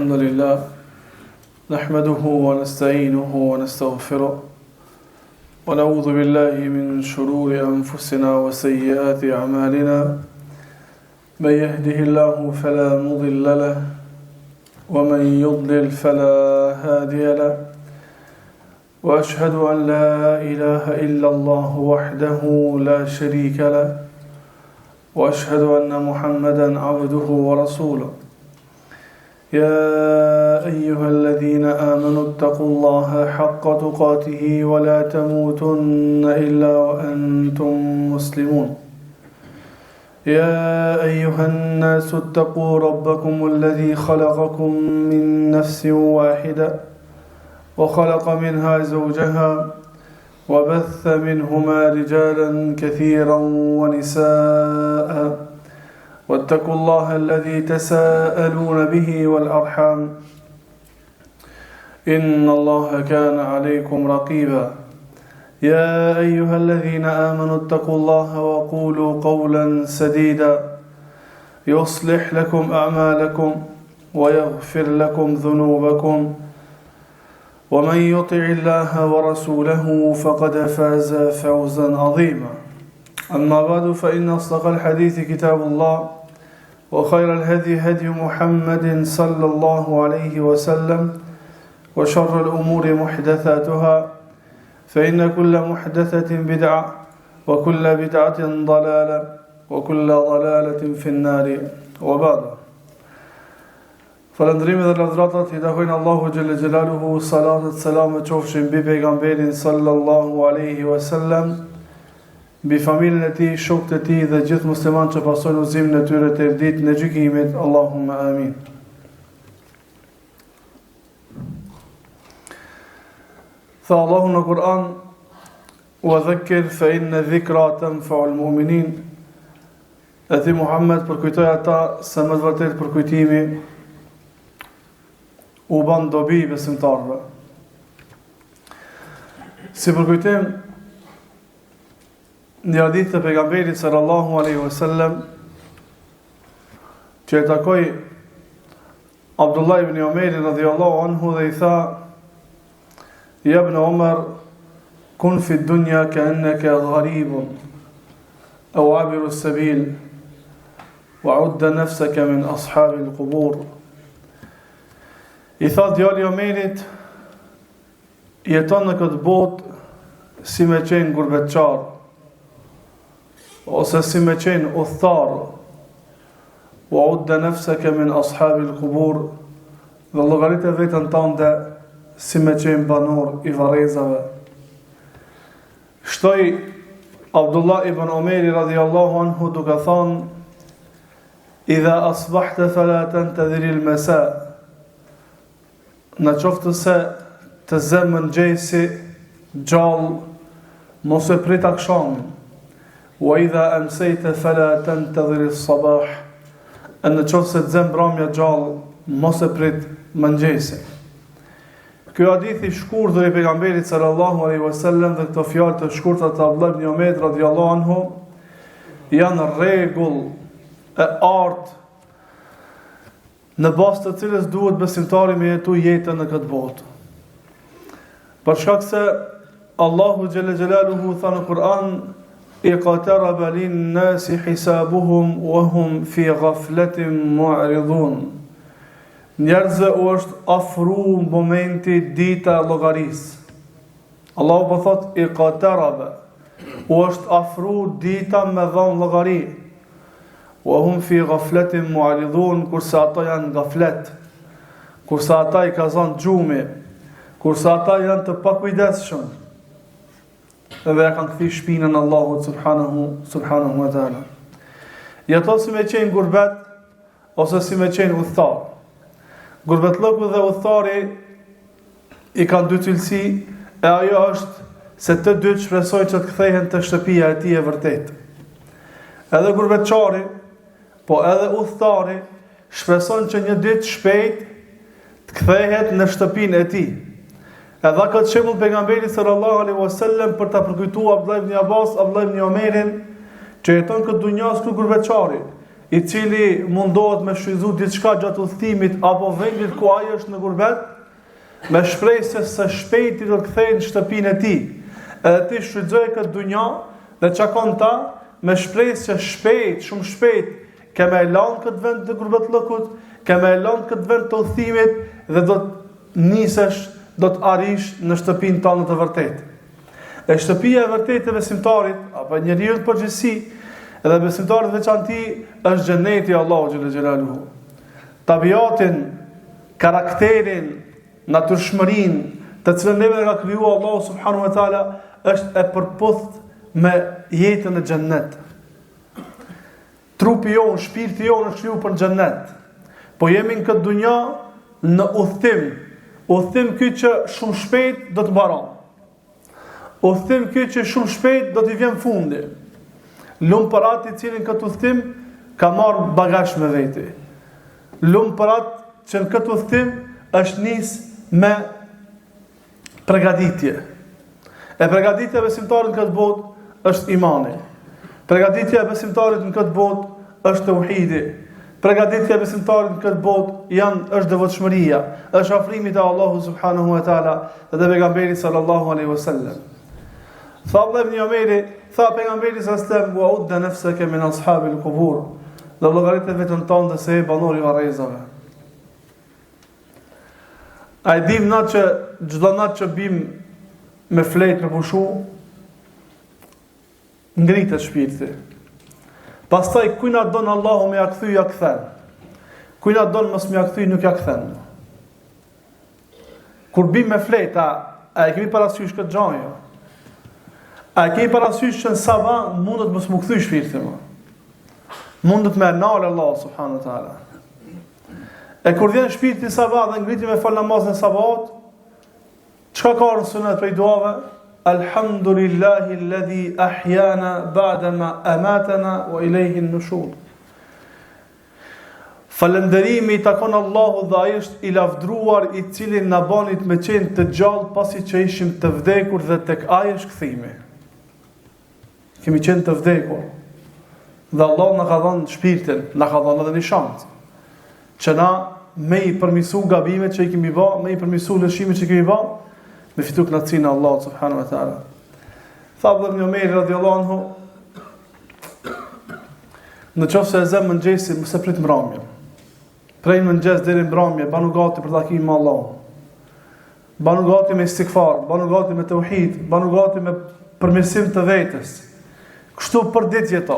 الحمد لله نحمده ونستعينه ونستغفره ونعوذ بالله من شرور أنفسنا وسيئات أعمالنا من يهده الله فلا مضل له ومن يضلل فلا هادي له وأشهد أن لا إله إلا الله وحده لا شريك له وأشهد أن محمدا عبده ورسوله يا أيها الذين آمنوا اتقوا الله حق تقاته ولا تموتن إلا وأنتم مسلمون يا أيها الناس اتقوا ربكم الذي خلقكم من نفس واحدة وخلق منها زوجها وبث منهما رجالا كثيرا ونساء واتقوا الله الذي تساءلون به والأرحام إن الله كان عليكم رقيبا يا أيها الذين آمنوا اتقوا الله وقولوا قولا سديدا يصلح لكم أعمالكم ويغفر لكم ذنوبكم ومن يطع الله ورسوله فقد فاز فوزا عظيما أما بعد فإن أصدق الحديث كتاب الله وخير الهدي هدي محمد صلى الله عليه وسلم وشر الأمور محدثاتها فإن كل محدثة بدعة وكل بدعة ضلالة وكل ضلالة في النار وبعد Falëndrimi dhe lavdratat I takojnë Allahu xhelle xhelaluhu, salatet selamet qofshin mbi pejgamberin sallallahu alaihi wasallam, mbi familjen e tij, shokët e tij dhe gjithë muslimanët që pasojnë udhëzimin e tyre deri ditën e gjykimit. Allahumma amin. Tha Allahu në Kur'an: "Wa dhakkir fa inna dhikra tanfa'ul mu'minin." E ti Muhammed përkujtoj ata se më të vërtetë përkujtimi u ban dobi besimtarëve. Si përkujtim një hadith të pejgamberit sallallahu alaihi wasallam që e takoi Abdullah ibn Umar radhiyallahu anhu dhe I tha: "Ya ibn Umar, kun fi dunya ka'annaka gharibun aw 'abiru as-sabil wa'udda nafsaka min ashabi al-qubur." I tha djali Omerit, jeton në këtë botë si me qenë gurbetçar, ose si me qenë udhëtar, wa udda nafsaka min ashabil qubur, dhe llogaritë vetën tënde si me qenë banor I varrezave. Shtoi Abdullah ibn Umar radhiyallahu anhu duke thënë: "Idha asbahta fala tantadhir al-masa." Në qoftë se të zemë mëngjesi gjallë, mos e prit akshamin. Wa idha amsayta fala tantadhir as-sabah. Në qoftë se të zemë mbrëmja gjallë, mos e prit mëngjesi. Ky hadith I shkurtër I pejgamberit sallallahu alaihi wasallam dhe këto fjalë të shkurtra të Abdullah ibn Umar radhiyallahu anhu janë rregull e artë në bazë të cilës duhet besimtari me jetu jetën në këtë botë. Për shkak se Allahu xhelle xhelaluhu tha në Kur'an: "Iqtaraba lin-nasi hisabuhum wa hum fi ghaflatin mu'ridun." Njerëzve u është afru momenti dita e llogarisë. Allahu po thot iqtaraba, u është afru dita me dhënë llogari. Wa hum fi ghaflatin mu'ridun, kurse ata janë në gaflet, kurse ata I ka zonë gjumi, kurse ata janë të pakujdesshëm, edhe ja kanë kthy shpinën Allahut subhanahu wa taala. Jeto si me qenë gurbet ose si me qenë udhëtar. Gurbetllëku dhe udhëtari I kanë dy cilësi, e ajo është se të dy shpresojnë që të kthehen te shtëpia e tij e vërtetë. Edhe gurbetçari po edhe udhëtari shpreson që një ditë shpejt të kthehet në shtëpinë e tij. Edhe këtë shembull pejgamberi sallallahu alaihi wasallam për ta përkujtuar Abdullah ibn Abbas, Abdullah ibn Umarin, që jeton këtë dunjas ku gurbetçari, i cili mundohet me shfrytzu diçka gjatë udhëtimit apo vendit ku ai është në gurbet, me shpresë se shpejt i do të kthehen në shtëpinë e tij. Edhe ti shfrytëzoj këtë dunja dhe çakon ta me shpresë se shpejt, shumë shpejt, ke me lanë këtë vend të gurbetllëkut, ke me lanë këtë vend të udhëtimit dhe do të nisesh, do të arish në shtëpinë tonë të vërtetë. E shtëpia e vërtetë e besimtarit apo njeriu në përgjithësi, edhe besimtarit veçanti është xheneti i Allahut xhalla xhelaluhu. Tabiatin, karakterin, natyrshmërinë, të cilën neve ka krijuar Allahu subhanahu wa taala, është e përputhur me jetën e xhennet. Trupi jon, shpirti jon është krijuar për xhennet. Po jemi në këtë dunja në udhtim. Udhtim ky që shumë shpejt do të mbaron. Udhtim ky që shumë shpejt do t'i vjen fundi. Lumë për atë i cilin këtë udhtim ka marrë bagazh me veti. Lumë për atë që në këtë udhtim është nis me përgatitje. E përgatitja e besimtarit në këtë botë është imani. Përgatitja e besimtarit në këtë botë është tauhidi. Përgatitja e besimtarit në këtë botë është devotshmëria, është afrimi te Allahu subhanahu wa taala dhe pejgamberi sallallahu alaihi wasallam. Tha Abdullah ibn Umeri, tha pejgamberi sallallahu alaihi wasallam, "Wa udda nafsaka min ashabil qubur." Dhe llogaritë vetën tonë se e banori i varrezave. A i dim na që çdo natë që bim me fletë me pushu, ngritet shpirti. Pastaj kujna don Allahu me ja kthy ja kthen. Kujna don mos me ja kthy nuk ja kthen. Kur bim me fleta, a e kemi parasysh këtë gjë? A e kemi parasysh që në sabah mundet mos më kthy shpirti më? Mundet me nal Allah subhanahu wa taala. E kur vjen shpirti sabah dhe ngriti me fal namazin e sabahat, çka ka në sunet prej duave? Alhamdulillahi alladhi ahyana ba'da ma amatana wa ilayhi an-nushur. Falënderimi i takon Allahut dhe ai është i lavdruar i cili na bani me qenë të gjallë pasi që ishim të vdekur dhe tek ai është kthimi. Kemi qenë të vdekur. Dhe Allah na ka dhënë shpirtin, na ka dhënë edhe një shans. Që na me i përmisu gabimet që i kemi bë, me i përmisu lëshimet që i kemi bë, me fitu kënaqësinë e Allahut subhanahu wa taala. Tha Abdullah ibn Umeri radhiyallahu anhu, në qoftë se e zëm mëngjesi, mos e prit mbrëmjen. Prej mëngjes deri mbrëmje, banu gati për takimin me Allahun. Banu gati me istighfar, banu gati me tauhid, banu gati me përmirësim të vetes. Kështu për ditë jeto.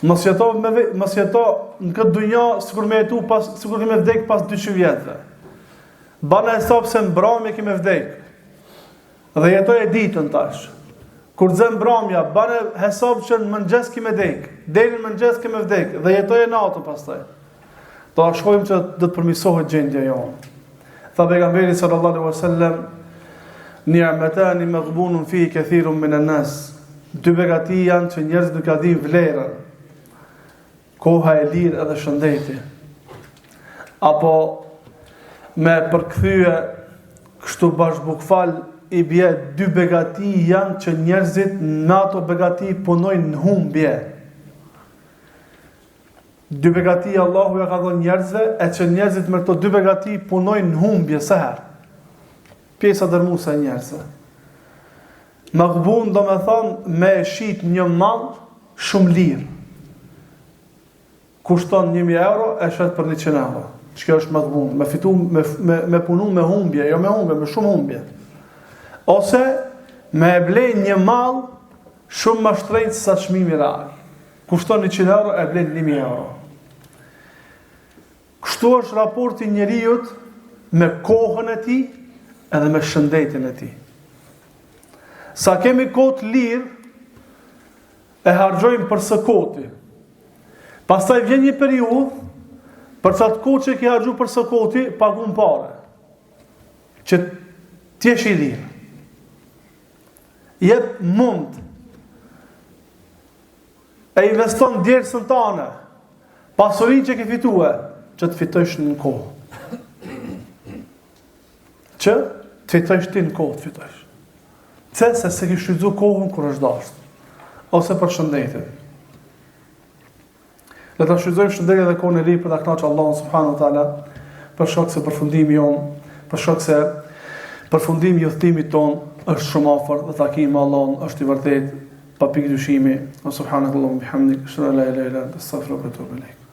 Mos jeto në këtë dunja sikur me jetu sikur me vdek pas 200 vjetëve. Bana hesab se mbrëmje kemi vdek. Dhe jetoj e ditën tash. Kur zëm mbrëmja, bana hesab që në mëngjes kemi vdek. Deri në mëngjes kemi vdek dhe jetoj e natën pastaj. Do ta shkojmë që do të përmirësohet gjendja jonë. Tha pejgamberi sallallahu alaihi wasallam, "Ni'matani maghbunun fi kathirun min an-nas." Dy begati janë që njerëzit nuk e dinë vlerën. Koha e lirë edhe shëndeti. Apo me përkthye kështu bashkëbukfal i bie dy begati janë që njerëzit në ato begati punojnë në humbje. Dy begati Allahu ja ka dhënë njerëzve, e që njerëzit me këto dy begati punojnë në humbje së herë. Pjesa dërmuese e njerëzve. Maghbun do me thonë me shit një mall shumë lirë. Kushton 1000 euro, e shet për 100 euro. Çka është maghbun? Me fitu, me punu me humbje, jo me humbje, me shumë humbje. Ose me e blen një mall shumë më shtrenjtë sa çmimi real. Kushton 100 euro, e blen 1000 euro. Kështu është raporti njeriut me kohën e tij edhe me shëndetin e tij. Sa kemi kohë të lirë, e harxojmë për së koti. Pastaj vjen një periudhë për sa të kohë që ke harxuar për së koti, pagun pare. Që t'jesh i lirë. Jep mund. E investon djersën tane, pasurinë që ke fitue, që të fitojsh në kohë. Që të fitojsh ti në kohë të fitojsh. Se ki shfrytzu kohën kur është dashur, ose për shëndetin. Le ta shfrytëzojmë shëndetin dhe kohën e ri për ta kënaqur Allahun subhanahu wa taala, për shkak se përfundimi jon, për shkak se përfundimi i udhëtimit ton është shumë afër dhe takimi me Allahun është i vërtetë pa pikë dyshimi. Subhanakallahumma bihamdik, ashhadu an la ilaha illa anta, astaghfiruka wa atubu ilaik.